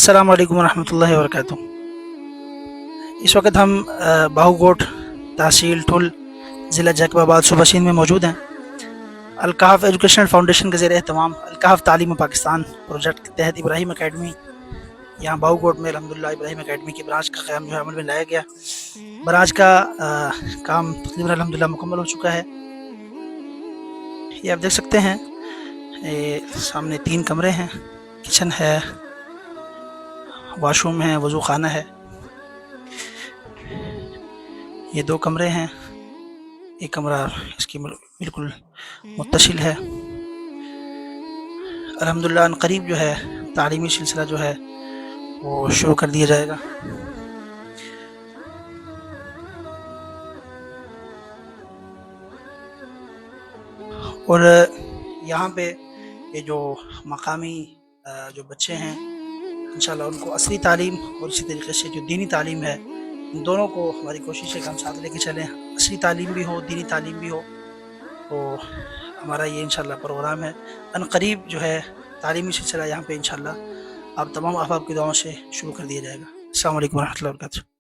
अस्सलाम वालेकुम रहमतुल्लाहि व बरकातुहू। इस वक्त हम बाहूकोट तहसील ठुल ज़िला जैकबाबाद सूबा सिंध में मौजूद हैं। अलकाफ एजुकेशनल फाउंडेशन के ज़ेर एहतमाम अलकाफ तालीम पाकिस्तान प्रोजेक्ट के तहत इब्राहिम अकेडमी यहाँ बाहूकोट में अल्हम्दुलिल्लाह इब्राहिम अकेडमी की ब्रांच का क़याम जो है अमल में लाया गया। ब्रांच का काम तकरीबन अल्हम्दुलिल्लाह मुकम्मल हो चुका है। ये आप देख सकते हैं, ये सामने 3 कमरे हैं, किचन है, वॉशरूम है, वज़ू खाना है। ये 2 कमरे हैं, एक कमरा इसकी बिल्कुल मुत्तसिल है। अल्हम्दुलिल्लाह अनक़रीब जो है तालीमी सिलसिला जो है वो शुरू कर दिया जाएगा। और यहाँ पे ये जो मकामी जो बच्चे हैं इंशाल्लाह उनको असली तालीम और इसी तरीके से जो दीनी तालीम है, इन दोनों को हमारी कोशिश है कि हम साथ लेके चलें। असली तालीम भी हो, दीनी तालीम भी हो। तो हमारा ये इंशाल्लाह प्रोग्राम है। अनक़रीब जो है तालीमी सिलसिला यहाँ पे इंशाल्लाह आप तमाम अहबाब की दुआओं से शुरू कर दिया जाएगा। अस्सलामु अलैकुम व रहमतुल्लाहि व बरकातुहू।